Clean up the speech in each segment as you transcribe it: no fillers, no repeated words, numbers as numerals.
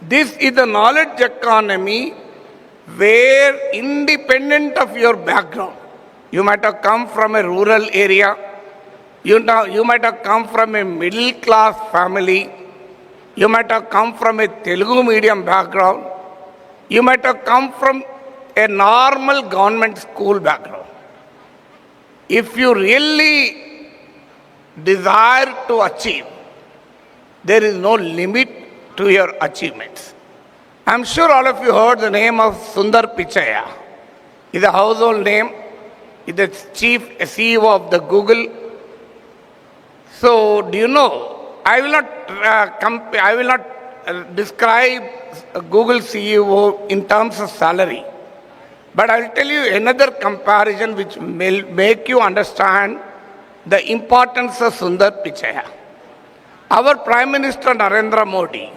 This is the knowledge economy where, independent of your background, you might have come from a rural area, you might have come from a middle class family, you might have come from a Telugu medium background, you might have come from a normal government school background. If you really desire to achieve, there is no limit to your achievements. I'm sure all of you heard the name of Sundar Pichai. He's a household name. He's the chief CEO of the Google. So, do you know, I will not describe Google CEO in terms of salary. But I'll tell you another comparison which will make you understand the importance of Sundar Pichai. Our Prime Minister Narendra Modi,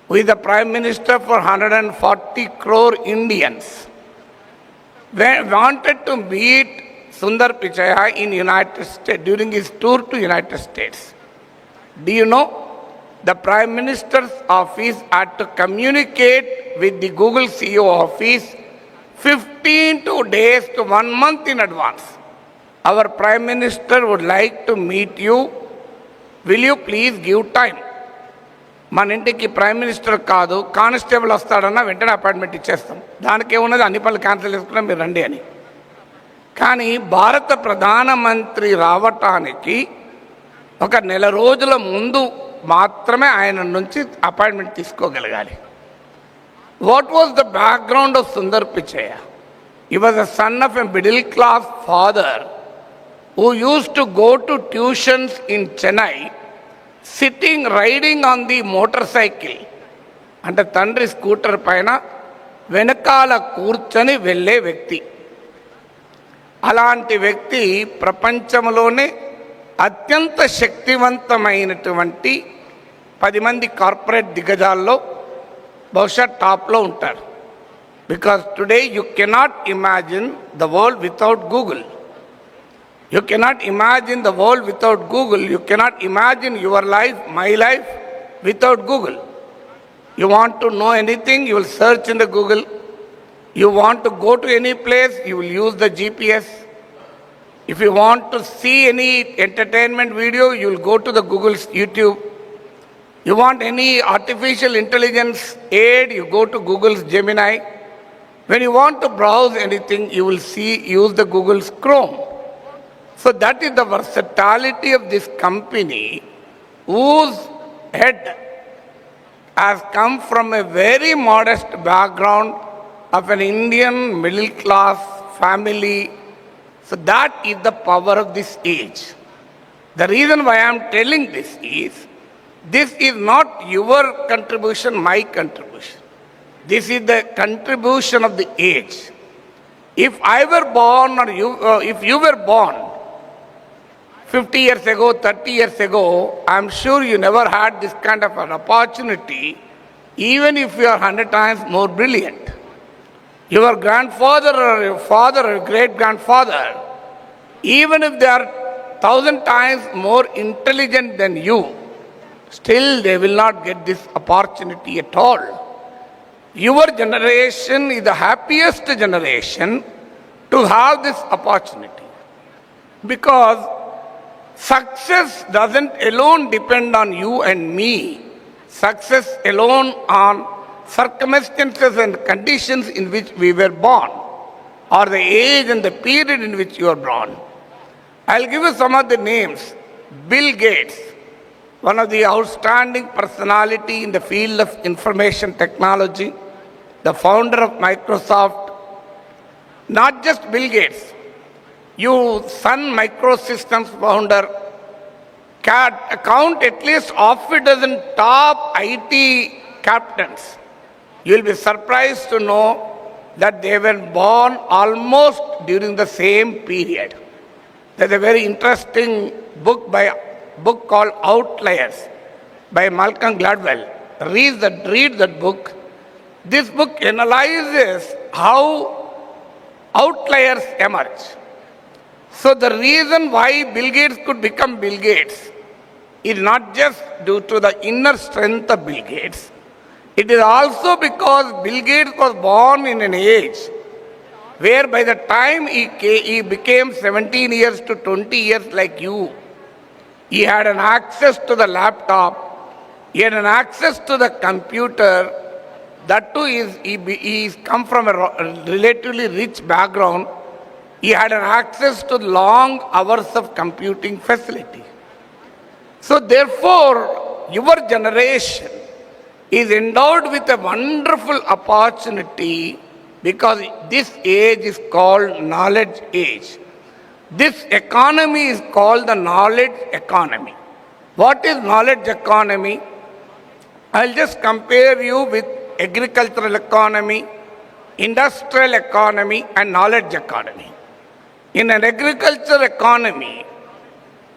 who is the Prime Minister for 140 crore Indians, wanted to meet Sundar Pichai in United States during his tour to United States. Do you know? The Prime Minister's office had to communicate with the Google CEO office 15 days to 1 month in advance. Our Prime Minister would like to meet you. Will you please give time? మన ఇంటికి prime minister కాదు, constable వస్తాడన్నా వెంటనే appointment ఇచ్చేస్తాం. దానికి ఏమున్నది, అన్ని పనులు cancel చేసుకున్నా మీరు రండి అని. కానీ భారత ప్రధానమంత్రి రావటానికి ఒక నెల రోజుల ముందు మాత్రమే ఆయన నుంచి అపాయింట్మెంట్ తీసుకోగలగాలి. What was the background of Sundar Pichai? He was a son of a middle class father who used to go to tuitions in Chennai, riding on the motorcycle, అంటే తండ్రి స్కూటర్ పైన వెనకాల కూర్చొని వెళ్ళే వ్యక్తి. అలాంటి వ్యక్తి ప్రపంచంలోనే అత్యంత శక్తివంతమైనటువంటి 10 మంది కార్పొరేట్ దిగ్గజాల్లో బహుశా టాప్లో ఉంటారు. Because today you cannot imagine the world without Google. You cannot imagine the world without Google. You cannot imagine your life, my life, without Google. You want to know anything, you will search in the Google. You want to go to any place, you will use the GPS. If you want to see any entertainment video, you will go to the Google's YouTube. You want any artificial intelligence aid, you go to Google's Gemini. When you want to browse anything, you will use the Google's Chrome. So that is the versatility of this company, whose head has come from a very modest background of an Indian middle class family. So that is the power of this age. The reason why I am telling this is not your contribution, my contribution. This is the contribution of the age. If I were born or if you were born 50 years ago, 30 years ago, I'm sure you never had this kind of an opportunity, even if you are 100 times more brilliant. Your grandfather or your father or great-grandfather, even if they are 1,000 times more intelligent than you, still they will not get this opportunity at all. Your generation is the happiest generation to have this opportunity, because success doesn't alone depend on you and me. Success alone on circumstances and conditions in which we were born, or the age and the period in which you are born. I'll give you some of the names. Bill Gates, one of the outstanding personality in the field of information technology, the founder of Microsoft. Not just Bill Gates. You Sun Microsystems founder, count at least half a dozen top IT captains. You will be surprised to know that they were born almost during the same period. There's a very interesting book called Outliers by Malcolm Gladwell. Read that book. This book analyzes how outliers emerge. So the reason why Bill Gates could become Bill Gates is not just due to the inner strength of Bill Gates. It is also because Bill Gates was born in an age where by the time he became 17 years to 20 years like you, he had an access to the laptop, he had an access to the computer. That too he's come from a relatively rich background. He had an access to long hours of computing facility. So therefore, your generation is endowed with a wonderful opportunity because this age is called knowledge age. This economy is called the knowledge economy. What is knowledge economy? I'll just compare you with agricultural economy, industrial economy, and knowledge economy. In an agricultural economy,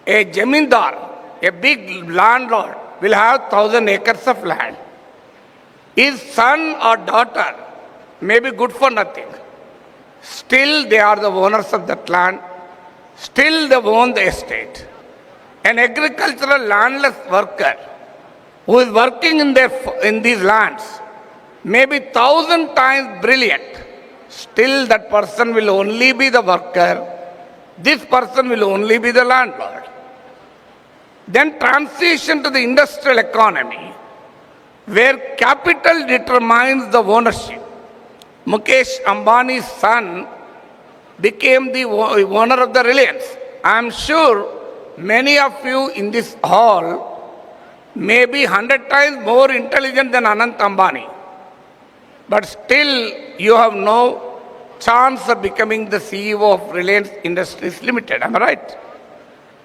a jamindar, a big landlord, will have 1,000 acres of land. His son or daughter may be good for nothing. Still, they are the owners of that land. Still, they own the estate. An agricultural landless worker who is working in these lands may be 1,000 times brilliant. Still, that person will only be the worker. This person will only be the landlord. Then transition to the industrial economy, where capital determines the ownership. Mukesh Ambani's son became the owner of the Reliance. I am sure many of you in this hall may be 100 times more intelligent than Anant Ambani. But still, you have no chance of becoming the CEO of Reliance Industries Limited. Am I right?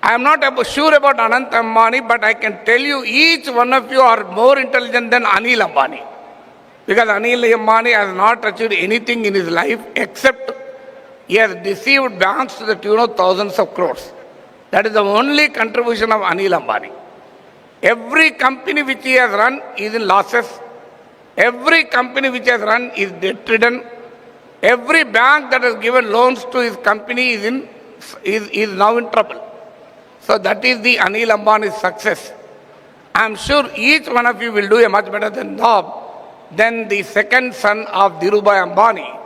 I am not sure about Anant Ambani, but I can tell you each one of you are more intelligent than Anil Ambani. Because Anil Ambani has not achieved anything in his life except he has deceived banks to the tune of thousands of crores. That is the only contribution of Anil Ambani. Every company which he has run is in losses. Every company which has run is debt-ridden. Every bank that has given loans to his company is now in trouble. So that is the Anil Ambani's success. I am sure each one of you will do a much better job than the second son of Dhirubhai Ambani,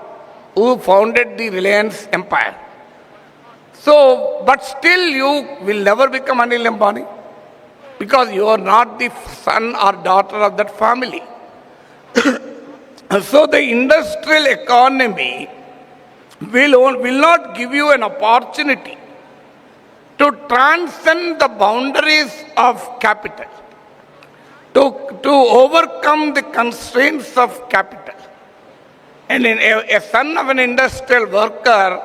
who founded the Reliance Empire. So, but still you will never become Anil Ambani because you are not the son or daughter of that family. So the industrial economy will not give you an opportunity to transcend the boundaries of capital, to overcome the constraints of capital. And a son of an industrial worker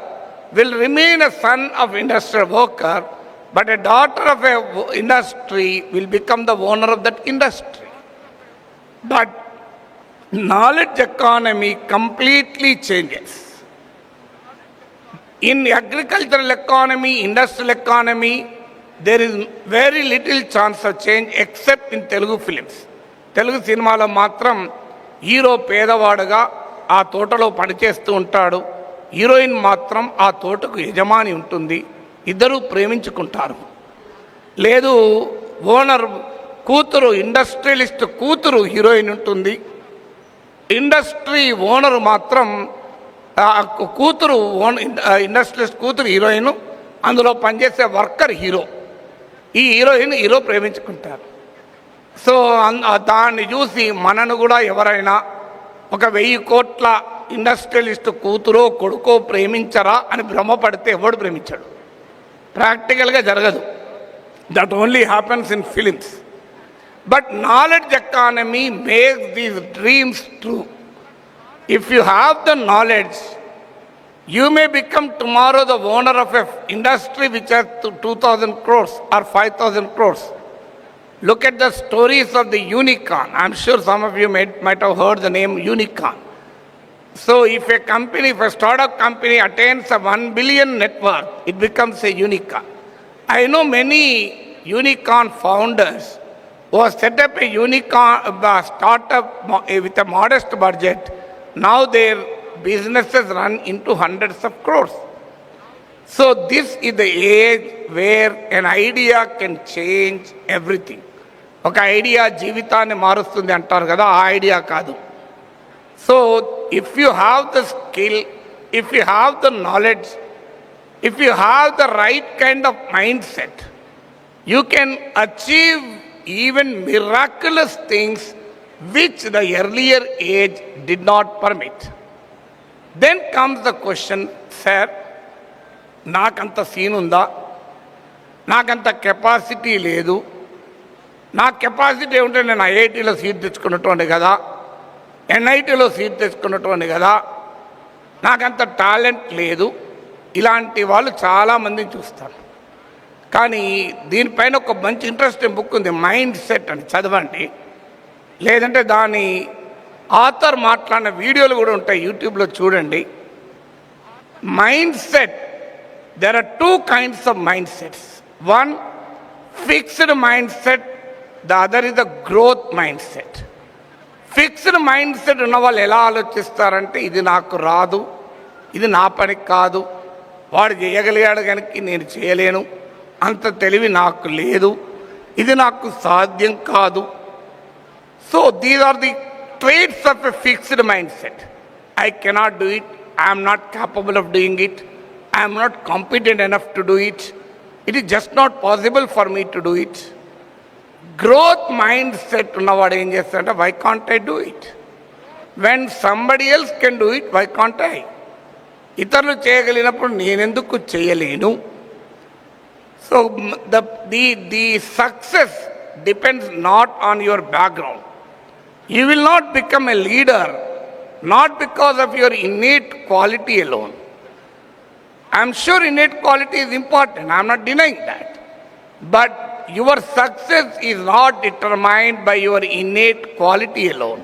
will remain a son of industrial worker, but a daughter of an industry will become the owner of that industry. But knowledge economy completely changes. In agricultural economy, industrial economy, there is very little chance of change except in Telugu films. Telugu సినిమాలో మాత్రం hero పేదవాడుగా ఆ తోటలో పనిచేస్తూ ఉంటాడు, heroine మాత్రం ఆ తోటకు యజమాని ఉంటుంది, ఇద్దరూ ప్రేమించుకుంటారు. లేదు ఓనర్ కూతురు, ఇండస్ట్రియలిస్ట్ కూతురు హీరోయిన్ ఉంటుంది, ఇండస్ట్రీ ఓనరు మాత్రం కూతురు ఇండస్ట్రియలిస్ట్ కూతురు హీరోయిన్, అందులో పనిచేసే వర్కర్ హీరో. ఈ హీరో ప్రేమించుకుంటారు. సో దాన్ని చూసి మనను కూడా ఎవరైనా ఒక 1000 కోట్ల ఇండస్ట్రియలిస్ట్ కూతురో కొడుకో ప్రేమించరా అని భ్రమపడితే ఎవడు ప్రేమించాడు? ప్రాక్టికల్గా జరగదు. That only happens in films. But knowledge economy makes these dreams true. If you have the knowledge, you may become tomorrow the owner of an industry which has 2,000 crores or 5,000 crores. Look at the stories of the unicorn. I'm sure some of you might have heard the name unicorn. So if a startup company attains a 1 billion net worth, it becomes a unicorn. I know many unicorn founders who have set up a unicorn startup with a modest budget. Now their businesses run into hundreds of crores. So this is the age where an idea can change everything. ఒక idea జీవితాన్ని మారుస్తుంది అంటారు కదా, ఆ idea కాదు. So if you have the skill, if you have the knowledge, if you have the right kind of mind set, you can achieve even miraculous things which the earlier age did not permit. Then comes the question, sir, నాకంత scene ఉందా, నాకంత capacity లేదు, నా capacity ఉంటే నేను ఐఐటీలో seat తెచ్చుకున్నటువంటి కదా, ఎన్ఐటీలో seat తెచ్చుకున్నటువంటి కదా, నాకంత టాలెంట్ లేదు. ఇలాంటి వాళ్ళు చాలామందిని చూస్తాను. కానీ దీనిపైన ఒక మంచి ఇంట్రెస్టింగ్ బుక్ ఉంది, మైండ్ సెట్ అని, చదవండి. లేదంటే దాని ఆథర్ మాట్లాడిన వీడియోలు కూడా ఉంటాయి, యూట్యూబ్లో చూడండి. Mindset, there are two kinds of mindsets. One fixed mindset, the other is the growth mindset. Fixed mindset ఉన్న వాళ్ళు ఎలా ఆలోచిస్తారంటే, ఇది నాకు రాదు, ఇది నా పని కాదు, వాడు చేయగలిగాడు కనుక నేను చేయలేను, అంత తెలివి నాకు లేదు, ఇది నాకు సాధ్యం కాదు. So these are the traits of a fixed mindset. I cannot do it, I'm not capable of doing it, I'm not competent enough to do it, it is just not possible for me to do it. Growth mindset ఉన్నవాడు ఏం చేస్తాడంటే, why can't I do it, when somebody else can do it, why can't I. ఇతరులు చేయగలిగినప్పుడు నేనెందుకు చేయలేను. So the success depends not on your background. You will not become a leader not because of your innate quality alone. I'm sure innate quality is important, I'm not denying that. But your success is not determined by your innate quality alone.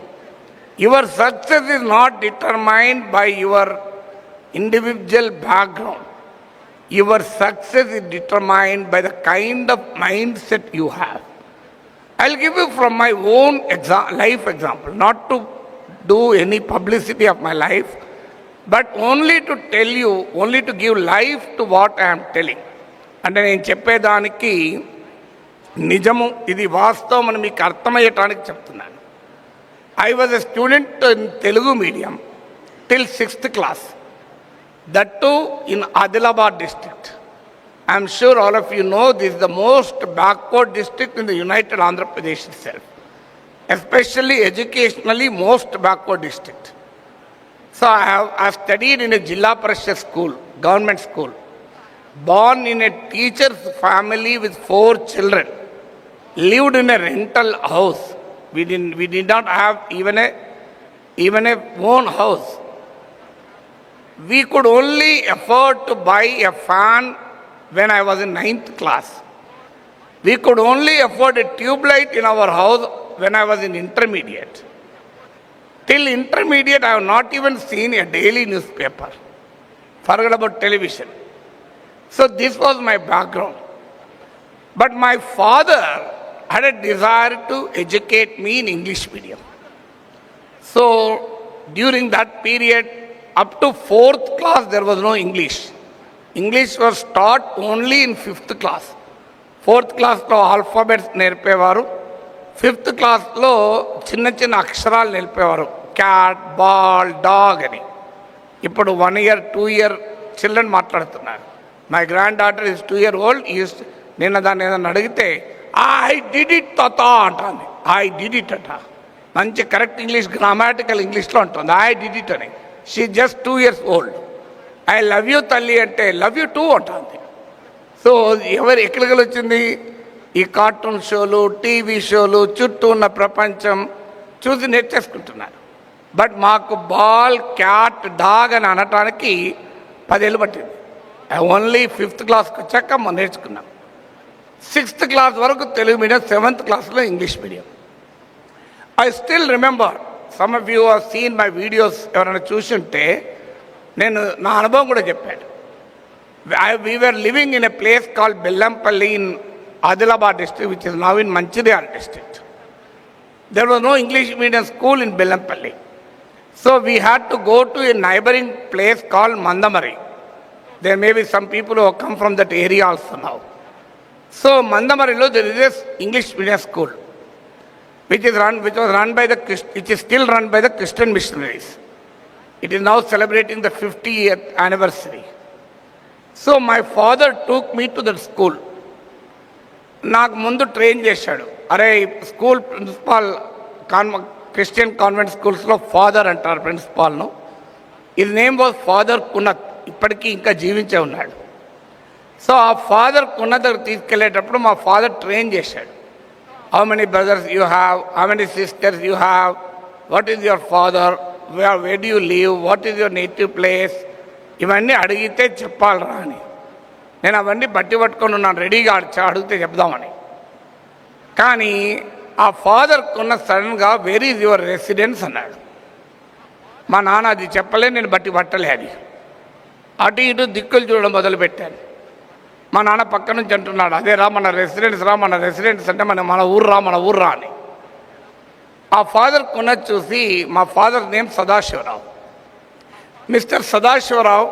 Your success is not determined by your individual background. Your success is determined by the kind of mindset you have. I'll give you from my own life example, not to do any publicity of my life, but only to tell you, only to give life to what I am telling. అంటే నేను చెప్పేదానికి నిజము, ఇది వాస్తవం అని మీకు అర్థమయ్యటానికి చెప్తున్నాను. I was a student in Telugu medium till 6th class. That too in Adilabad district. I am sure all of you know this is the most backward district in the United Andhra Pradesh itself. Especially educationally most backward district. So I have studied in a Jilla Parishad school, government school. Born in a teacher's family with 4 children. Lived in a rental house. We did not have even a own house. We could only afford to buy a fan when I was in 9th class. We could only afford a tube light in our house when I was in intermediate. Till intermediate, I have not even seen a daily newspaper. Forget about television. So this was my background. But my father had a desire to educate me in English medium. So during that period, up to 4th class, there was no English. English was taught only in 5th class. 4th class lo alphabets nerpevaru. 5th class lo chinna chinna aksharalu nerpevaru. Cat, ball, dog ani. Ippudu 1 year, 2 year children maatladutunnaru. My granddaughter is 2 year old. Nena danni edana adigite, I did it tata antandi. I did it ata. Manchi correct English, grammatical English lo antundi. I did it ani. She is just 2 years old. I love you talli ante love you too అంటుంది. So ఎవరు ఎక్కడికి వచ్చింది, ఈ cartoon షోలు, TV షోలు, చుట్టూ ఉన్న ప్రపంచం చూసి నేర్చేసుకుంటున్నారు. బట్ మాకు బాల్, క్యాట్, డాగ్ అని అనటానికి 10 ఏళ్ళు పట్టింది. ఓన్లీ 5th క్లాస్కి వచ్చాక మనం నేర్చుకున్నాం. 6th క్లాస్ వరకు తెలుగు మీడియం, 7th క్లాస్లో English medium. I still remember, some of you have seen my videos, ఎవరైనా చూసి ఉంటే నేను నా అనుభవం కూడా చెప్పాను. We were living in a place called Bellampalli in Adilabad district, which is now in Manchiryal district. There was no English medium school in Bellampalli. So we had to go to a neighboring place called Mandamari. There may be some people who have come from that area also now. So Mandamarilo there is an English medium school. which is still run by the Christian missionaries. It is now celebrating the 50th anniversary. So my father took me to that school. నాకు ముందు train చేశాడు. అరే school principal Christian convent స్కూల్స్లో father అంటారు ప్రిన్సిపాల్ను. His name was father Kunnath. ఇప్పటికీ ఇంకా జీవించే ఉన్నాడు. సో ఆ ఫాదర్ కునత్ దగ్గర తీసుకెళ్ళేటప్పుడు మా ఫాదర్ ట్రైన్ చేశాడు. How many brothers you have, how many sisters you have, what is your father, where do you live, what is your native place, ఇవన్నీ అడిగితే చెప్పాలరా అని. నేను అవన్నీ బట్టి పట్టుకొని ఉన్నాను రెడీగా అడిగితే చెప్దామని. కానీ ఆ ఫాదర్ కొన్న సడన్గా వెర్ ఈజ్ యువర్ రెసిడెన్స్ అన్నాడు. మా నాన్న అది చెప్పలే, నేను బట్టి పట్టలే. అది అటు ఇటు దిక్కులు చూడడం మొదలుపెట్టాను. మా నాన్న పక్క నుంచి అంటున్నాడు, అదే రా మన రెసిడెన్స్ రా, మన రెసిడెన్స్ అంటే మన ఊరు రా అని. ఆ ఫాదర్ కొన్నది చూసి, మా father name Sadasiva Rao. Mister Sadasiva Rao,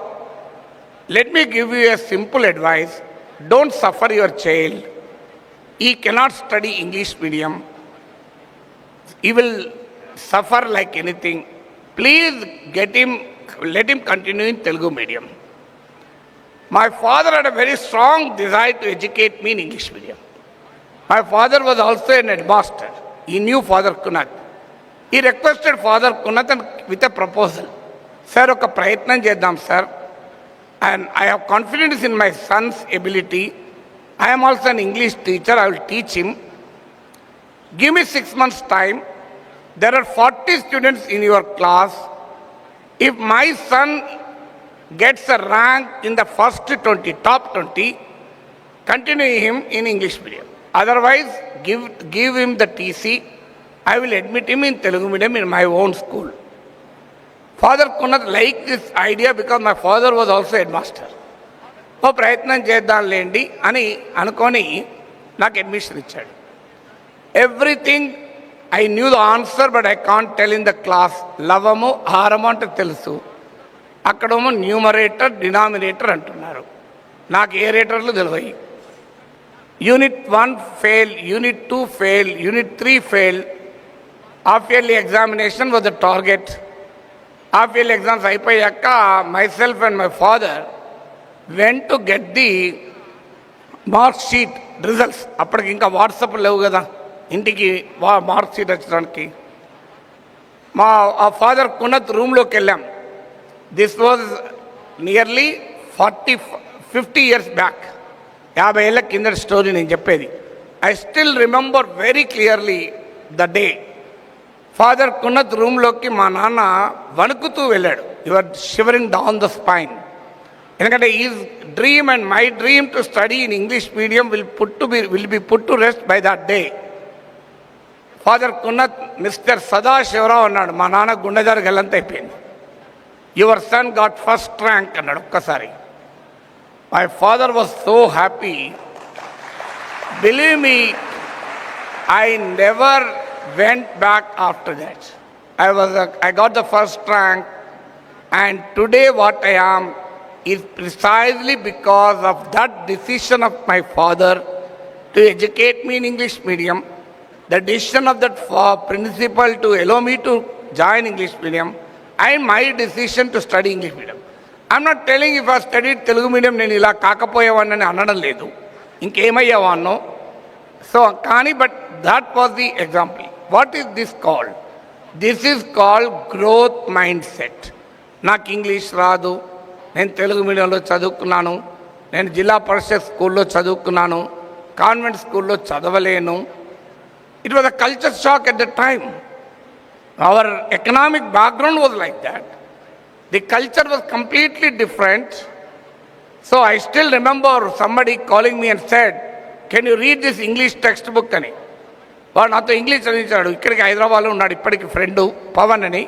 let me give you a simple advice. Don't suffer your child. He cannot study English medium. He will suffer like anything. Please let him continue in Telugu medium. My father had a very strong desire to educate me in English medium. My father was also an headmaster. He knew Father Kunath. He requested Father Kunath with a proposal. Sir, oka prayatnam cheddam sir. And I have confidence in my son's ability. I am also an English teacher. I will teach him. Give me 6 months' time. There are 40 students in your class. If my son gets a rank in the first 20, top 20, continue him in English medium. Otherwise, give him the TC. I will admit him in Telugu medium in my own school. Father could not like this idea because my father was also headmaster. ఓ ప్రయత్నం చేద్దాం లేండి అని అనుకొని నాకు admission ఇచ్చాడు. Everything I knew the answer but I can't tell in the class. లవము హారము అంటే తెలుసు, అక్కడేమో న్యూమరేటర్ డినామినేటర్ అంటున్నారు. నాకు ఏ రేటర్లు తెలియవు. Unit 1 fail, unit 2 fail, unit 3 fail. Half yearly examination was the target. Half yearly exams అయిపోయాక myself and my father went to get the mark sheet results. అప్పటికి ఇంకా వాట్సాప్ లేవు కదా ఇంటికి మార్క్ షీట్ వచ్చడానికి. మా ఆ ఫాదర్ కునత్ రూమ్లోకి వెళ్ళాం. This was nearly 50 years back. 50 ఏళ్ళ కింద స్టోరీ నేను చెప్పేది. I still remember very clearly the day. Father Kunnath రూమ్లోకి మా నాన్న వణుకుతూ వెళ్ళాడు. Your shivering down the spine. ఎందుకంటే is dream and my dream to study in English medium will be put to rest by that day. Father Kunnath mister Sadashivarao అన్నాడు. మా నాన్న గుండె జారి గల్లంత అయిపోయింది. Your son got first rank అన్నాడు ఒక్కసారి. My father was so happy. Believe me, I never went back after that. I got the first rank, and today what I am is precisely because of that decision of my father to educate me in English medium, the decision of that principal to allow me to join English medium, and my decision to study English medium. I'm not telling if I studied Telugu medium నేను ఇలా కాకపోయేవాడిని అనడం లేదు, ఇంకేమయ్యేవాడినో. So కానీ but that was the example. What is this called? This is called growth mindset. నాకు English రాదు, నేను తెలుగు మీడియంలో చదువుకున్నాను, నేను జిల్లా పరిషత్ స్కూల్లో చదువుకున్నాను, కాన్వెంట్ స్కూల్లో చదవలేను. It was a culture shock at the time. Our economic background was like that. The culture was completely different. So I still remember somebody calling me and said, can you read this English text book అని. వాడు నాతో English చదివించాడు. ఇక్కడికి హైదరాబాద్లో ఉన్నాడు ఇప్పటికి friend Pawan అని.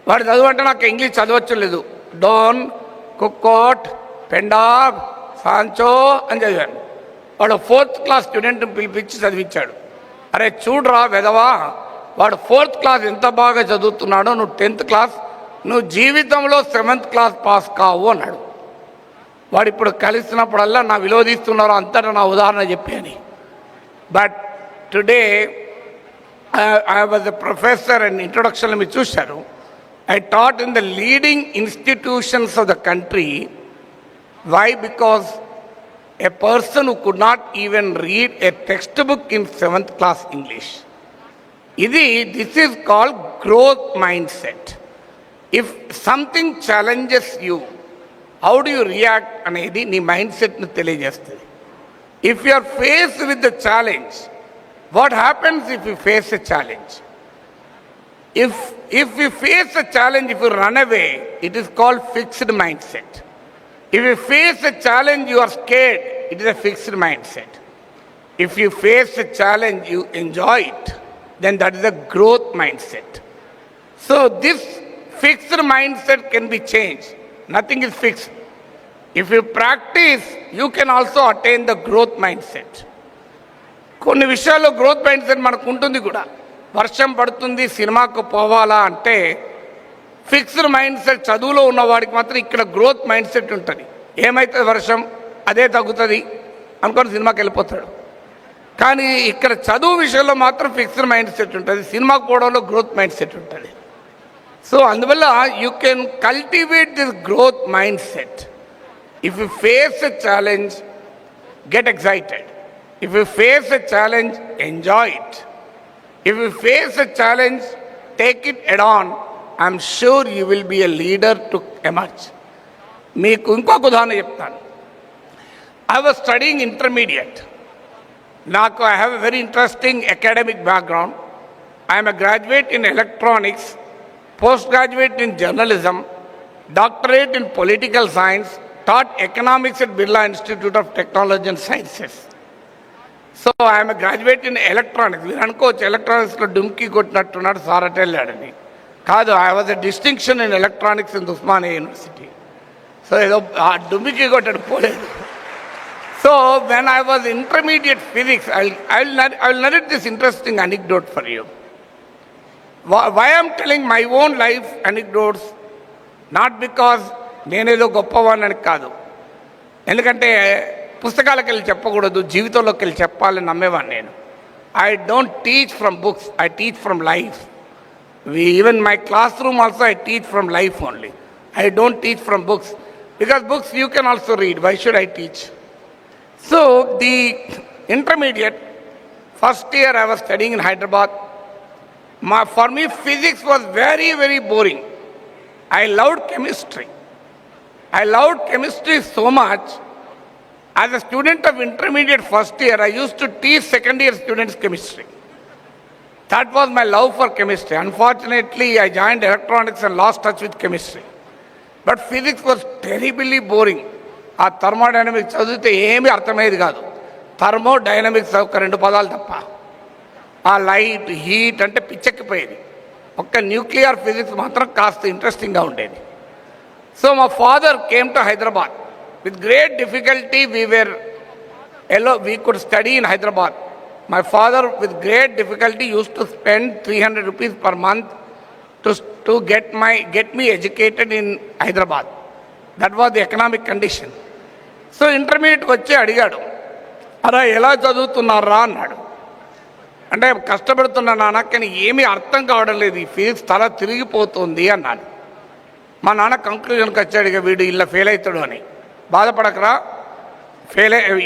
వాడు చదువంటే నాకు ఇంగ్లీష్ చదవచ్చు లేదు. డోన్, కుక్కోట్, పెండాగ్, సాంచో అని చదివాను. వాడు 4th క్లాస్ స్టూడెంట్ని పిలిపించి చదివించాడు. అరే చూడరా వెదవా, వాడు 4th క్లాస్ ఎంత బాగా చదువుతున్నాడో, నువ్వు 10th క్లాస్, నువ్వు జీవితంలో 7th క్లాస్ పాస్ కావు అన్నాడు. వాడు ఇప్పుడు కలిసినప్పుడల్లా నా విలువ తీస్తున్నారు అంతటా నా ఉదాహరణ చెప్పి అని. But today I was a professor and introduction మీరు చూశారు. I taught in the leading institutions of the country. Why? Because a person who could not even read a textbook in 7th class English. This is called growth mindset. If something challenges you, how do you react అనేది నీ mind సెట్ను తెలియజేస్తుంది. If you are faced with the challenge, what happens if you face a challenge? If you face a challenge, if you run away, it is called fixed mindset. If you face a challenge, you are scared, it is a fixed mindset. If you face a challenge, you enjoy it, then that is a growth mindset. So this fixed mindset can be changed. Nothing is fixed. If you practice, you can also attain the growth mindset. కొన్ని విషయాల్లో growth mind set మనకు ఉంటుంది కూడా. వర్షం పడుతుంది సినిమాకు పోవాలా అంటే ఫిక్స్డ్ మైండ్ సెట్ చదువులో ఉన్నవాడికి మాత్రం ఇక్కడ గ్రోత్ మైండ్ సెట్ ఉంటుంది. ఏమవుతుంది వర్షం అదే తగ్గుతుంది అనుకొని సినిమాకి వెళ్ళిపోతాడు. కానీ ఇక్కడ చదువు విషయంలో మాత్రం ఫిక్స్డ్ మైండ్ సెట్ ఉంటుంది, సినిమాకు పోవడంలో గ్రోత్ మైండ్ సెట్ ఉంటుంది. సో అందువల్ల you can cultivate this growth mind set. If you face a challenge, get excited. If you face a challenge, enjoy it. If you face a challenge, take it head on. I'm sure you will be a leader to emerge. మీకు ఇంకొక ఉదాహరణ చెప్తాను. I was studying intermediate. I have a very interesting academic background. I am a graduate in electronics, postgraduate in journalism, doctorate in political science, taught economics at Birla Institute of Technology and Sciences. So I am a graduate in electronics. మీరు అనుకోవచ్చు ఎలక్ట్రానిక్స్లో డుమ్కి కొట్టినట్టున్నాడు సారట వెళ్ళాడని. కాదు, I was a distinction in electronics in Usmania University. So ఏదో డుమ్కి కొట్టాడు పోలేదు. So when I was intermediate physics, I will narrate this interesting anecdote for you. Why I am telling my own life anecdotes, not because నేనేదో గొప్పవాడిని కాదు, ఎందుకంటే పుస్తకాలకు వెళ్ళి చెప్పకూడదు, జీవితంలోకి వెళ్ళి చెప్పాలని నమ్మేవాడిని నేను. I don't teach from books, I teach from life. Even my classroom also I teach from life only. I don't teach from books because books you can also read. Why should I teach? So the intermediate first year I was studying in Hyderabad. For me physics was very, very boring. I loved chemistry. I loved chemistry so much. As a student of intermediate first year, I used to teach second year students chemistry. That was my love for chemistry. Unfortunately, I joined electronics and lost touch with chemistry. But physics was terribly boring. ఆ thermodynamics చదివితే ఏమీ అర్థమయ్యేది కాదు. Thermodynamics ఒక 2 పదాలు తప్ప. ఆ light heat అంటే పిచ్చెక్కిపోయేది. ఒక్క న్యూక్లియర్ ఫిజిక్స్ మాత్రం కాస్త ఇంట్రెస్టింగ్గా ఉండేది. So my father came to Hyderabad. With great difficulty we could study in Hyderabad. My father with great difficulty used to spend 300 rupees per month to get me educated in Hyderabad. That was the economic condition. So intermediate వచ్చి అడిగాడు, అరా ఎలా చదువుతున్నారా అన్నాడు. అంటే కష్టపడుతున్నా నాన్న, కానీ ఏమీ అర్థం కావడం లేదు, ఈ ఫీజు తల తిరిగిపోతుంది అన్నాడు. మా నాన్న కంక్లూజన్కి వచ్చాడు, ఇక వీడు ఇలా ఫెయిల్ అవుతాడు అని. బాధపడకరా,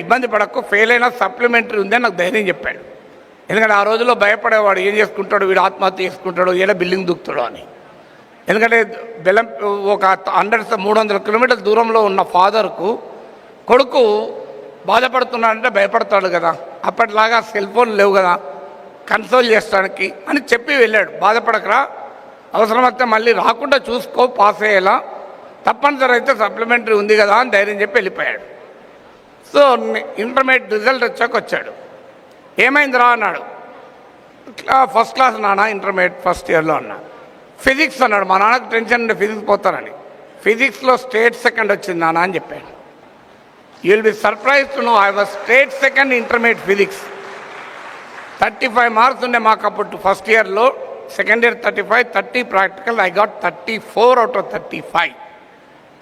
ఇబ్బంది పడకు, ఫెయిల్ అయినా సప్లిమెంటరీ ఉందని నాకు ధైర్యం చెప్పాడు. ఎందుకంటే ఆ రోజుల్లో భయపడేవాడు, ఏం చేసుకుంటాడు వీడు, ఆత్మహత్య చేసుకుంటాడు, ఏదో బిల్డింగ్ దూకుతాడు అని. ఎందుకంటే ఒక 300 కిలోమీటర్ల దూరంలో ఉన్న ఫాదర్కు కొడుకు బాధపడుతున్నాడంటే భయపడతాడు కదా. అప్పటిలాగా సెల్ ఫోన్ లేవు కదా కన్సోల్ చేస్తానికి అని చెప్పి వెళ్ళాడు. బాధపడకరా, అవసరమైతే మళ్ళీ రాకుండా చూసుకో, పాస్ అయ్యేలా, తప్పనిసరి అయితే సప్లిమెంటరీ ఉంది కదా అని ధైర్యం చెప్పి వెళ్ళిపోయాడు. సో ఇంటర్మీడియట్ రిజల్ట్ వచ్చాడు. ఏమైందిరా అన్నాడు. ఫస్ట్ క్లాస్ నాన్న, ఇంటర్మీడియట్ ఫస్ట్ ఇయర్లో అన్నా. ఫిజిక్స్ అన్నాడు. మా నాన్నకు టెన్షన్ ఉండే ఫిజిక్స్ పోతానని. ఫిజిక్స్లో స్టేట్ సెకండ్ వచ్చింది నాన్న అని చెప్పాడు. You will be surprise to know I was state second intermediate physics. 35 marks ఉండే మాకు అప్పుడు ఫస్ట్ ఇయర్లో. Second year 35, 30 practical. I got 34 out of 35.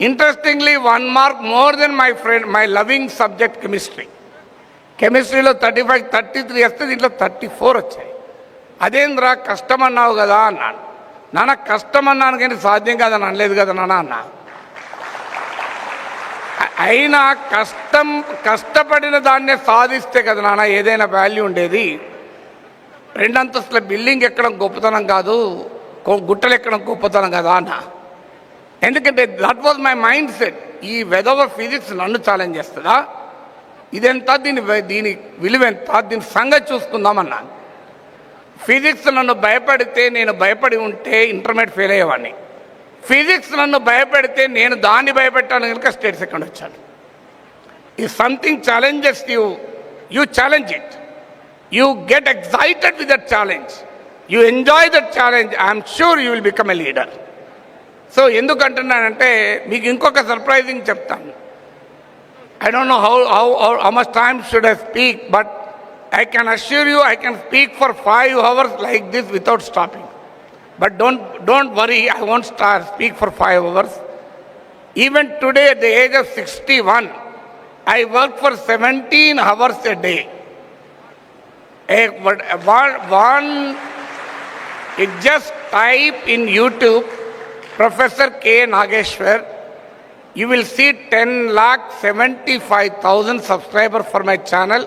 Interestingly 1 mark more than my loving subject chemistry. కెమిస్ట్రీలో 35, 33 వస్తే దీంట్లో 34 వచ్చాయి. అదేంద్రా కష్టం అన్నావు కదా అన్నాను. నాన్న కష్టం అన్నాను కానీ సాధ్యం కాదని అనలేదు కదా నాన్న అన్నా. అయినా కష్టపడిన దాన్నే సాధిస్తే కదా నాన్న ఏదైనా వాల్యూ ఉండేది. 2 అంతస్తుల బిల్డింగ్ ఎక్కడం గొప్పతనం కాదు, గుట్టలు ఎక్కడం గొప్పతనం కదా అన్న. ఎందుకంటే that was my mind set. ఈ వెదవ ఫిజిక్స్ నన్ను ఛాలెంజ్ చేస్తుందా, ఇదెంత, దీని విలువ ఎంత, దీని సంగతి చూసుకుందామన్నాను. ఫిజిక్స్ నన్ను భయపడితే, నేను భయపడి ఉంటే ఇంటర్మీడియట్ ఫెయిల్ అయ్యేవాడిని. ఫిజిక్స్ నన్ను భయపెడితే నేను దాన్ని భయపెట్టాను కనుక స్టేట్ సెకండ్ వచ్చాను. If something challenges you challenge it, you get excited with that challenge, you enjoy that challenge, I'm sure you will become a leader. So ఎందుకంటున్నానంటే మీకు ఇంకొక సర్ప్రైజింగ్ చెప్తాను. I don't know how much time should I speak, but I can assure you I can speak for 5 hours like this without stopping. But don't worry, I won't speak for 5 hours. Even today at the age of 61, I work for 17 hours a day. It just type in YouTube, Professor K. Nageshwar. You will see 10,75,000 subscribers for my channel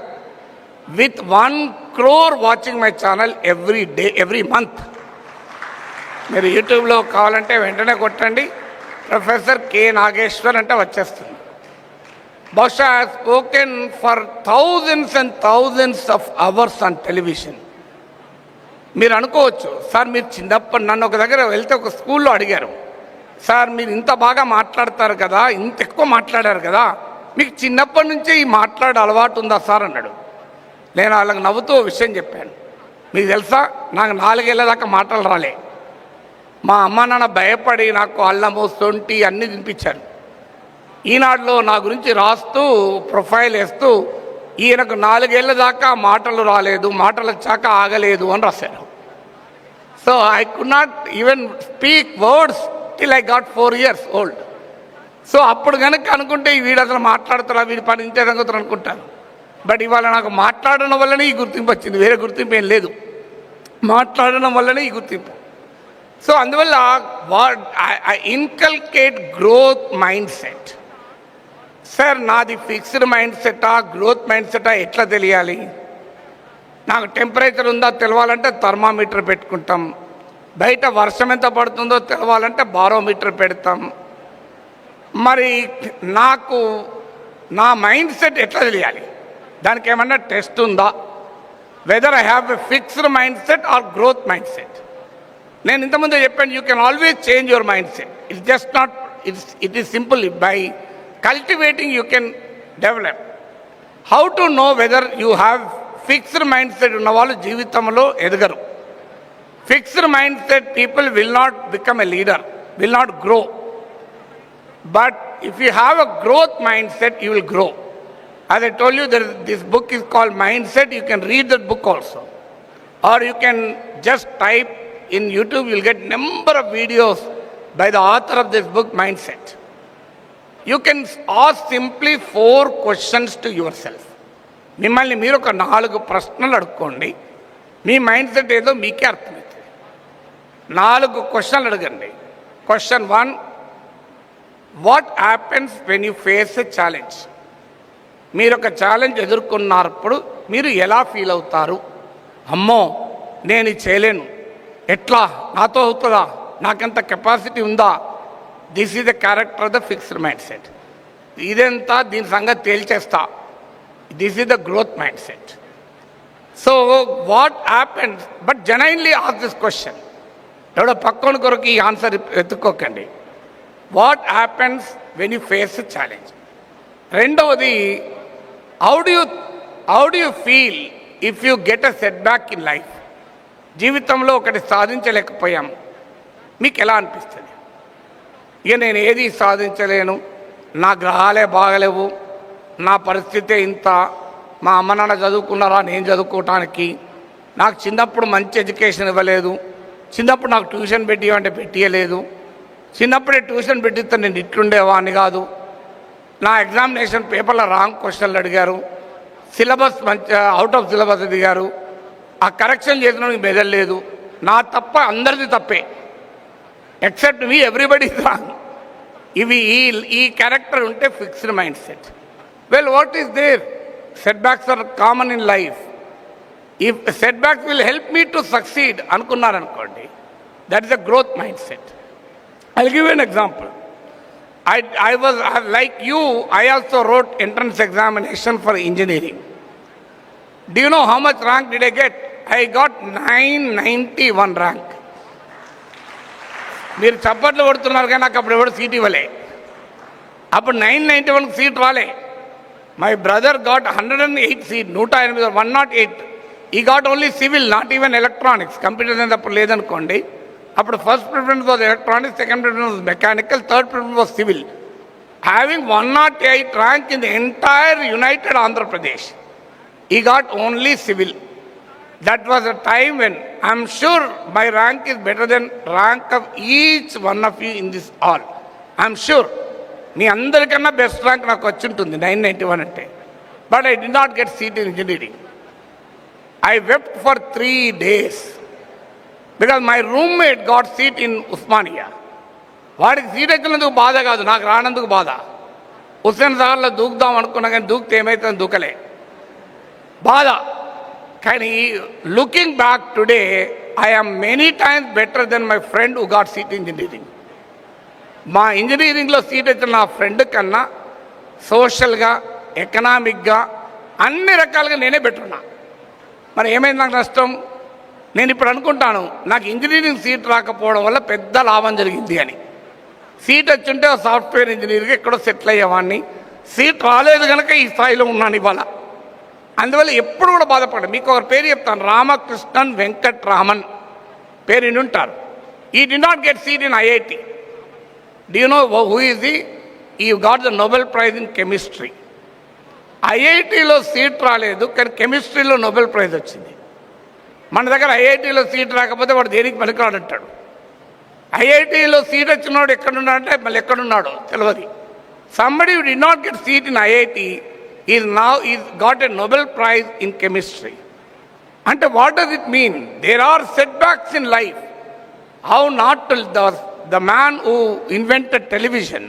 with 1 crore watching my channel every day, every month. మీరు యూట్యూబ్లో కావాలంటే వెంటనే కొట్టండి professor కే నాగేశ్వర్ అంటే వచ్చేస్తుంది. బహుశా I spoken for thousands and thousands of hours on television. మీరు అనుకోవచ్చు, సార్ మీరు చిన్నప్పటి నన్ను ఒక దగ్గర వెళ్తే ఒక స్కూల్లో అడిగారు, సార్ మీరు ఇంత బాగా మాట్లాడతారు కదా, ఇంత ఎక్కువ మాట్లాడారు కదా, మీకు చిన్నప్పటి నుంచే ఈ మాట్లాడే అలవాటు ఉందా సార్ అన్నాడు. నేను వాళ్ళకి నవ్వుతూ విషయం చెప్పాను. మీకు తెలుసా, నాకు 4 ఏళ్ళ దాకా మాటలు రాలే. మా అమ్మ నాన్న భయపడి నాకు అల్లము సొంటి అన్నీ తినిపించారు. ఈనాడులో నా గురించి రాస్తూ ప్రొఫైల్ వేస్తూ ఈయనకు 4 ఏళ్ళ దాకా మాటలు రాలేదు, మాటలు వచ్చాక ఆగలేదు అని రాశారు. So I could not even speak words till I got 4 years old. So అప్పుడు కనుక అనుకుంటే వీడు అసలు మాట్లాడుతారా, వీడి పని ఇంతే సంగతులు అనుకుంటాను. బట్ ఇవాళ నాకు మాట్లాడడం వల్లనే ఈ గుర్తింపు వచ్చింది, వేరే గుర్తింపు ఏం లేదు, మాట్లాడడం వల్లనే ఈ గుర్తింపు. సో అందువల్ల I inculcate growth mind set. Sir నాది ఫిక్స్డ్ మైండ్ సెటా గ్రోత్ మైండ్ సెటా ఎట్లా తెలియాలి? నాకు టెంపరేచర్ ఉందా తెలవాలంటే థర్మామీటర్ పెట్టుకుంటాం, బయట వర్షం ఎంత పడుతుందో తెలవాలంటే బారోమీటర్ పెడతాం. మరి నాకు నా మైండ్ సెట్ ఎట్లా తెలియాలి? దానికి ఏమన్నా టెస్ట్ ఉందా? Whether I have a fixed mindset or growth mindset. నేను ఇంతకుముందు చెప్పాను, you can always change your mindset. It's just not, it is simple. By cultivating you can develop. How to know whether you have fixed mindset ఉన్న వాళ్ళు జీవితంలో ఎదగరు. Fixed mindset people will not become a leader, will not grow. But if you have a growth mindset, you will grow. As I told you, this book is called Mindset. You can read that book also. Or you can just type in YouTube, you will get number of videos by the author of this book, Mindset. You can ask simply 4 questions to yourself. మిమ్మల్ని మీరు ఒక 4 ప్రశ్నలు అడుక్కోండి, మీ mind set ఏదో మీకే అర్థమవుతుంది. 4 క్వశ్చన్లు అడగండి. Question 1, what happens when you face a challenge? మీరు ఒక ఛాలెంజ్ ఎదుర్కొన్నప్పుడు మీరు ఎలా ఫీల్ అవుతారు? అమ్మో నేను ఇది చేయలేను, ఎట్లా, నాతో అవుతుందా, నాకెంత కెపాసిటీ ఉందా? This is the character of the fixed mindset. ఇదంతా దీని సంగతి తేల్చేస్తా. This is the growth mindset. So what happens, but genuinely ask this question. ఎవడో పక్కన కొరకు ఈ ఆన్సర్ ఎత్తుక్కోకండి. What happens when you face a challenge? రెండవది, how do you feel if you get a setback in life? జీవితంలో ఒకటి సాధించలేకపోయాం, మీకు ఎలా అనిపిస్తుంది? ఇక నేను ఏది సాధించలేను, నా గ్రహాలే బాగలేవు, నా పరిస్థితే ఇంత, మా అమ్మ నాన్న చదువుకున్నారా నేను చదువుకోవటానికి, నాకు చిన్నప్పుడు మంచి ఎడ్యుకేషన్ ఇవ్వలేదు, చిన్నప్పుడు నాకు ట్యూషన్ పెట్టియమంటే పెట్టియలేదు, చిన్నప్పుడే ట్యూషన్ పెట్టిస్తే నేను ఇట్లుండేవాడిని కాదు, నా ఎగ్జామినేషన్ పేపర్లో రాంగ్ క్వశ్చన్లు అడిగారు, సిలబస్ మంచి అవుట్ ఆఫ్ సిలబస్ అడిగారు, ఆ కరెక్షన్ చేసిన బెదరలేదు, నా తప్ప అందరిది తప్పే, ఎక్సెప్ట్ మీ ఎవ్రీబడి రాంగ్. ఇవి ఈ క్యారెక్టర్ ఉంటే fixed mindset. Well, what is there? Setbacks are common in life. If setbacks will help me to succeed అనుకున్నారనుకోండి, that is a growth mindset. I will give you an example. I was like you, I also wrote entrance examination for engineering. Do you know how much rank did I get? I got 991 rank. మీరు చప్పట్లు కొడుతున్నారు కానీ నాకు అప్పుడు ఎవరు seat ఇవ్వలే. అప్పుడు 991 seat రాలే. My brother got 108 seat, 108, 108. ఈ got only civil, not even electronics. Computer అనేది అప్పుడు లేదనుకోండి. అప్పుడు first preference was electronics, second preference was mechanical, third preference was civil. Having 108 rank in the entire United Andhra Pradesh, he got only civil. That was a time when I am sure my rank is better than rank of each one of you in this hall. I am sure మీ అందరికన్నా best rank నాకు వచ్చి ఉంటుంది 991 అంటే. But I D not get seat in engineering. I wept for 3 days because my roommate got seat in Osmania. వాడికి seat ఎక్కినందుకు బాధ కాదు, నాకు రానందుకు బాధ. హుస్సేన్ సాగర్లో దూకుదాం అనుకున్నా కానీ దూకితే ఏమైతుందో దూకలే, బాధ. కానీ looking back today, I am many times better than my friend who got seat engineering. మా ఇంజనీరింగ్లో సీట్ వచ్చిన నా ఫ్రెండ్ కన్నా సోషల్గా, ఎకనామిక్గా, అన్ని రకాలుగా నేనే బెటర్ ఉన్నా. మరి ఏమైంది నాకు నష్టం? నేను ఇప్పుడు అనుకుంటాను, నాకు ఇంజనీరింగ్ సీట్ రాకపోవడం వల్ల పెద్ద లాభం జరిగింది అని. సీట్ వచ్చింటే సాఫ్ట్వేర్ ఇంజనీర్గా ఎక్కడో సెటిల్ అయ్యేవాడిని. సీట్ రాలేదు కనుక ఈ స్థాయిలో ఉన్నాను ఇవాళ. అందువల్ల ఎప్పుడు కూడా బాధపడ. మీకు ఒక పేరు చెప్తాను, రామకృష్ణన్ వెంకట్ రామన్ పేరు వినుంటారు. He did not get seat in IIT. Do you know who is he got the Nobel prize in chemistry. ఐఐటిలో సీట్ రాలేదు కానీ కెమిస్ట్రీలో నోబెల్ ప్రైజ్ వచ్చింది. మన దగ్గర ఐఐటిలో సీట్ రాకపోతే వాడు దేనికి పనికిరాడంటాడు. ఐఐటిలో సీట్ వచ్చినవాడు ఎక్కడున్నాడంటే మళ్ళీ ఎక్కడున్నాడో తెలియదు. Somebody D not get seat in IIT is got a Nobel Prize in chemistry. And what does it mean? There are setbacks in life. How not to, the man who invented television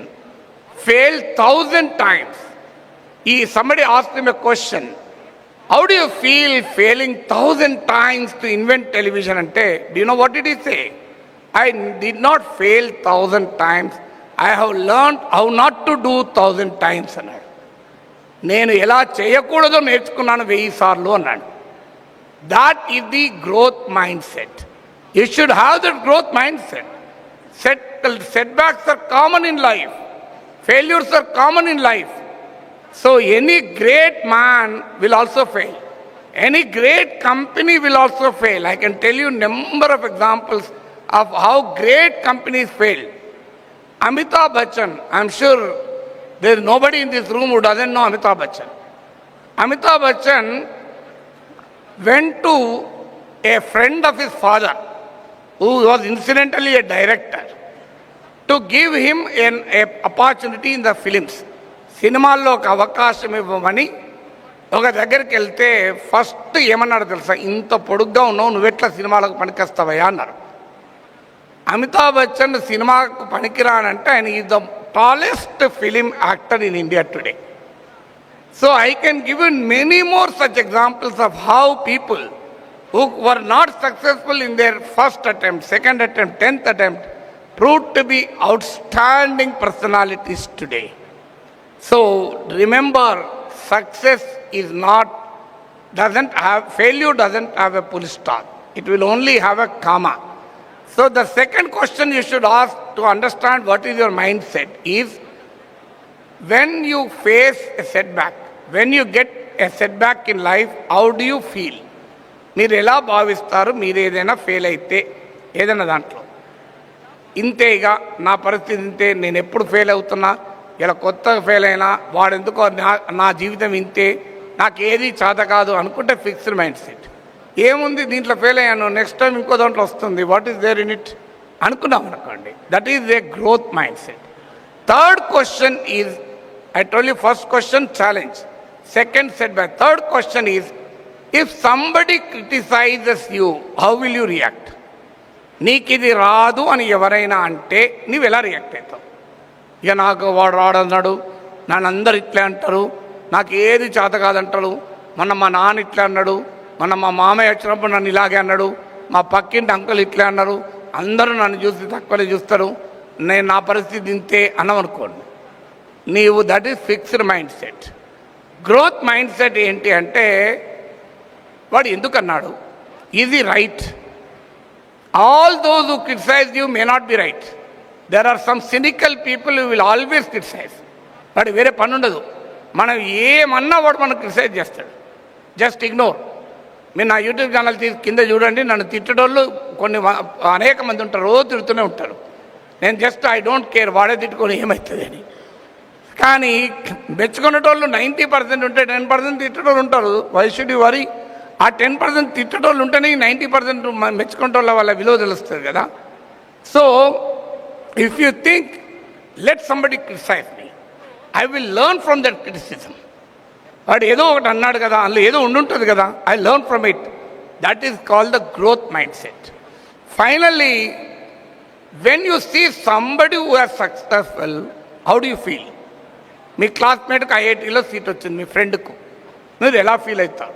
failed 1,000 times. Somebody asked him a question. How do you feel failing 1,000 times to invent television? Ante, do you know what did he say? I did not fail 1,000 times. I have learned how not to do 1,000 times. నేను ఎలా చేయకూడదో నేర్చుకున్నాను 1000 సార్లు అన్నాడు. That is the growth mindset. You should have that growth mindset. Setbacks are common in life, failures are common in life. So any great man will also fail. Any great company will also fail. I can tell you number of examples of how great companies fail. Amitabh Bachchan, I'm sure there is nobody in this room who doesn't know Amitabh Bachchan. Amitabh Bachchan went to a friend of his father, who was incidentally a director, to give him an opportunity in the films. సినిమాల్లో ఒక అవకాశం ఇవ్వమని ఒక దగ్గరికి వెళ్తే first ఏమన్నాడు తెలుసా? ఇంత పొడుగ్గా ఉన్నావు, నువ్వెట్లా సినిమాలకు పనికొస్తావయ్యా అన్నారు. అమితాబ్ బచ్చన్ సినిమాకు పనికిరానంటే ఆయన is the tallest film actor in India today. So I can give you many more such examples of how people who were not successful in their first attempt, second attempt, 10th attempt, proved to be outstanding personalities today. So remember, success is not, failure doesn't have a full stop. It will only have a comma. So the second question you should ask to understand what is your mindset is, when you face a setback, when you get a setback in life, how do you feel? మీరు ఎలా భావిస్తారు? మీరు ఏదైనా fail అయితే ఏదైనా దాంట్లో ఇంతేగా నా పరిస్థితి ఇంతే, నేను ఎప్పుడు ఫెయిల్ అవుతున్నా, ఇలా కొత్తగా ఫెయిల్ అయినా వాడెందుకో నా జీవితం ఇంతే, నాకు ఏది చేత కాదు అనుకుంటే ఫిక్స్డ్ మైండ్ సెట్. ఏముంది దీంట్లో ఫెయిల్ అయ్యాను, నెక్స్ట్ టైం ఇంకో దాంట్లో వస్తుంది, what is there in it అనుకున్నాం అనుకోండి. That is a growth mindset. Third question is, I told you first question challenge, second setback. Third question is, If somebody criticizes you, how will you react? నీకు ఇది రాదు అని ఎవరైనా అంటే నువ్వు ఎలా రియాక్ట్ అవుతావు? ఇక నాకు వాడు రాడన్నాడు, నన్ను అందరు ఇట్లే అంటారు, నాకు ఏది చేత కాదంటారు, మొన్న మా నాన్న ఇట్లా అన్నాడు, మొన్న మా మామయ్య వచ్చినప్పుడు నన్ను ఇలాగే అన్నాడు, మా పక్కింటి అంకుల్ ఇట్లే అన్నారు, అందరూ నన్ను చూసి తక్కువనే చూస్తారు, నేను నా పరిస్థితి ఇంతే అన్నమనుకోండి, నీవు that is fixed mindset. Growth mindset ఏంటి అంటే, వాడు ఎందుకు అన్నాడు, ఇది right. All those who criticize you may not be right. There are some cynical people who will always criticize. వాడు వేరే పని ఉండదు, మనం ఏమన్నా వాడు మనం క్రిటిసైజ్ చేస్తాడు. Just ignore. మీరు నా యూట్యూబ్ ఛానల్ తీసి కింద చూడండి, నన్ను తిట్టేటోళ్ళు అనేక మంది ఉంటారు, రోజు తిడుతూనే ఉంటారు. నేను జస్ట్ ఐ డోంట్ కేర్, వాడే తిట్టుకొని ఏమవుతుంది అని. కానీ మెచ్చుకునేటోళ్ళు 90% ఉంటే 10% తిట్టేటోళ్ళు ఉంటారు. Why should you worry? ఆ 10% తిట్టేటోళ్ళు ఉంటేనే 90% మెచ్చుకునేటోళ్ళ వాళ్ళ విలువ తెలుస్తుంది కదా. So if you think let somebody criticize me, I will learn from that criticism. వాడు ఏదో ఒకటి అన్నాడు కదా, అందులో ఏదో ఉండుంటుంది కదా, I learn from it. That is called the growth mindset. Finally when you see somebody who are successful, how do you feel? మీ క్లాస్మేట్కి ఐఐటీలో సీట్ వచ్చింది, మీ ఫ్రెండ్కు, మీరు ఎలా ఫీల్ అవుతారు?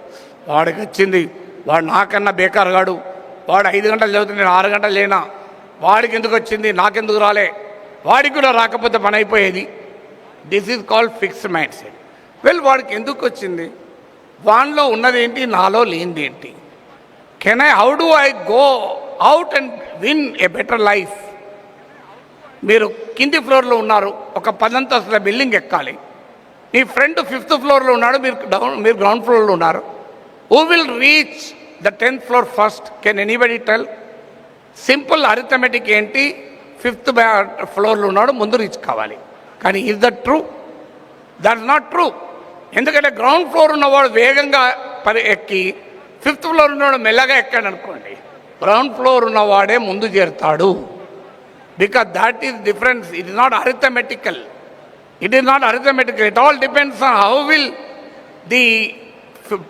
వాడికి వచ్చింది, వాడు నాకన్నా బేకారుగాడు, వాడు 5 గంటలు చదువుతుంది, నేను 6 గంటలు లేనా, వాడికి ఎందుకు వచ్చింది, నాకెందుకు రాలే, వాడికి కూడా రాకపోతే పని అయిపోయేది. This is called fixed mindset. Well, వాడికి ఎందుకు వచ్చింది, వాడిలో ఉన్నదేంటి, నాలో లేనిది ఏంటి? How do I go out and win a better life? మీరు కింది ఫ్లోర్లో ఉన్నారు, ఒక 10 అంతస్తుల బిల్డింగ్ ఎక్కాలి, మీ ఫ్రెండ్ 5th ఫ్లోర్లో ఉన్నాడు, మీరు గ్రౌండ్ ఫ్లోర్లో ఉన్నారు. Who will reach the 10th floor first? Can anybody tell? Simple arithmetic ఏంటి, 5th ఫ్లోర్లో ఉన్నాడు, ముందు రీచ్ కావాలి. కానీ is that true? That is not true. ఎందుకంటే గ్రౌండ్ ఫ్లోర్ ఉన్నవాడు వేగంగా ఎక్కి 5th ఫ్లోర్ ఉన్నవాడు మెల్లగా ఎక్కాడు అనుకోండి, గ్రౌండ్ ఫ్లోర్ ఉన్నవాడే ముందు చేరుతాడు. Because that is difference. It is not arithmetical. It is not arithmetical. It all depends on how will the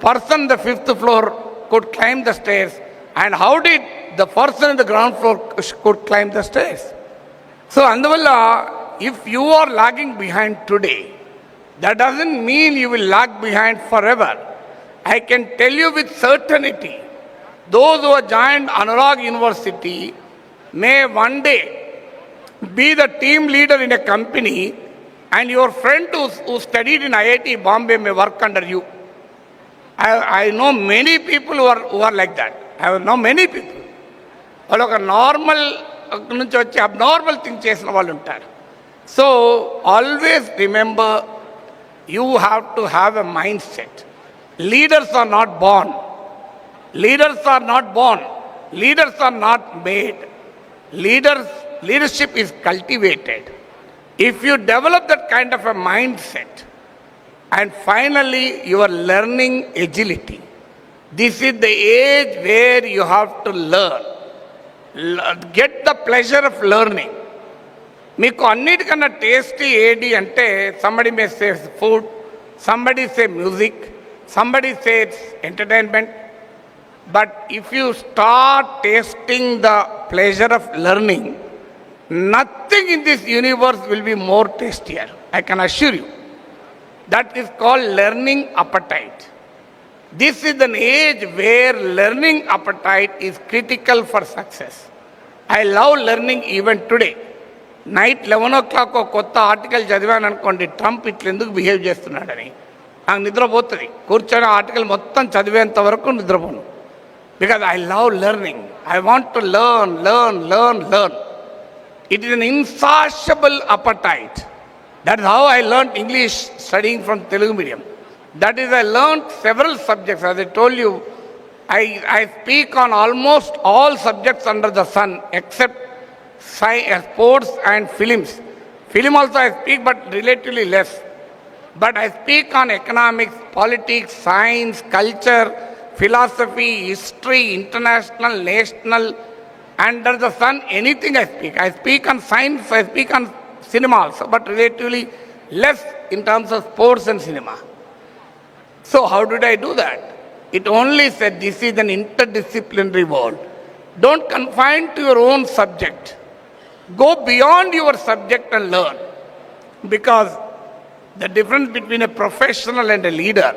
person the 5th floor could climb the stairs, and how did the person in the ground floor could climb the stairs. So anduvalla, if you are lagging behind today, that doesn't mean you will lag behind forever. I can tell you with certainty, those who have joined Anurag University may one day be the team leader in a company, and your friend who studied in IIT Bombay may work under you. I know many people who are like that. I know many people. వాళ్ళు ఒక normal నుంచి వచ్చి abnormal think చేసిన వాళ్ళు ఉంటారు. So always remember, you have to have a mindset. Leaders are not born. Leaders are not born. Leaders are not made. Leadership is cultivated. If you develop that kind of a mindset, and finally you are learning agility. This is the age where you have to learn. Get the pleasure of learning. మీకు అన్నిటికన్నా tasty ఏది అంటే, somebody may say food, somebody say music, somebody says entertainment. But if you start tasting the pleasure of learning, nothing in this universe will be more tastier. I can assure you. That is called learning appetite. This is an age where learning appetite is critical for success. I love learning even today. Night 11 o'clock ఒక కొత్త article చదివాను అనుకోండి, Trump ఇట్లా ఎందుకు behave చేస్తున్నాడని, నాకు నిద్రపోతుంది. కూర్చొని ఆర్టికల్ మొత్తం చదివేంత వరకు నిద్రపోను. Because I love learning. I want to learn. It is an insatiable appetite. That is how I learned English studying from Telugu medium. That is, I learned several subjects. As I told you, I speak on almost all subjects under the sun except sports and films. Film also I speak, but relatively less. But I speak on economics, politics, science, culture, philosophy, history, international, national, under the sun, anything I speak. I speak on science, I speak on cinema also, but relatively less in terms of sports and cinema. So how did I do that? It only said this is an interdisciplinary world. Don't confine to your own subject. Go beyond your subject and learn. Because the difference between a professional and a leader,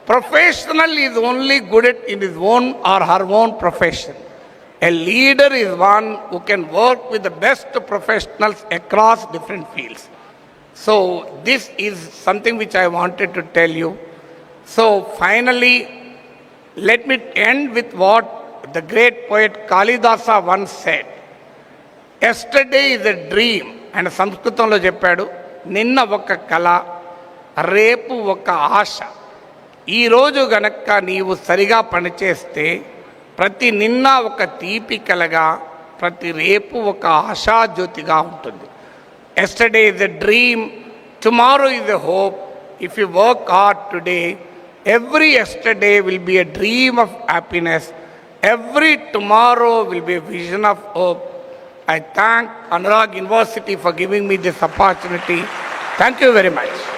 professional is only good at in his own or her own profession. A leader is one who can work with the best professionals across different fields. So this is something which I wanted to tell you. So finally, let me end with what the great poet Kalidasa once said. Yesterday is a dream. And సంస్కృతంలో చెప్పాడు, నిన్న ఒక కళ, రేపు ఒక ఆశ. ఈరోజు గనక నీవు సరిగా పనిచేస్తే ప్రతి నిన్న ఒక తీపి కలగా, ప్రతి రేపు ఒక ఆశాజ్యోతిగా ఉంటుంది. Yesterday is a dream, tomorrow is a hope. If you work hard today, every yesterday will be a dream of happiness. Every tomorrow will be a vision of hope. I thank Anurag University for giving me this opportunity. Thank you very much.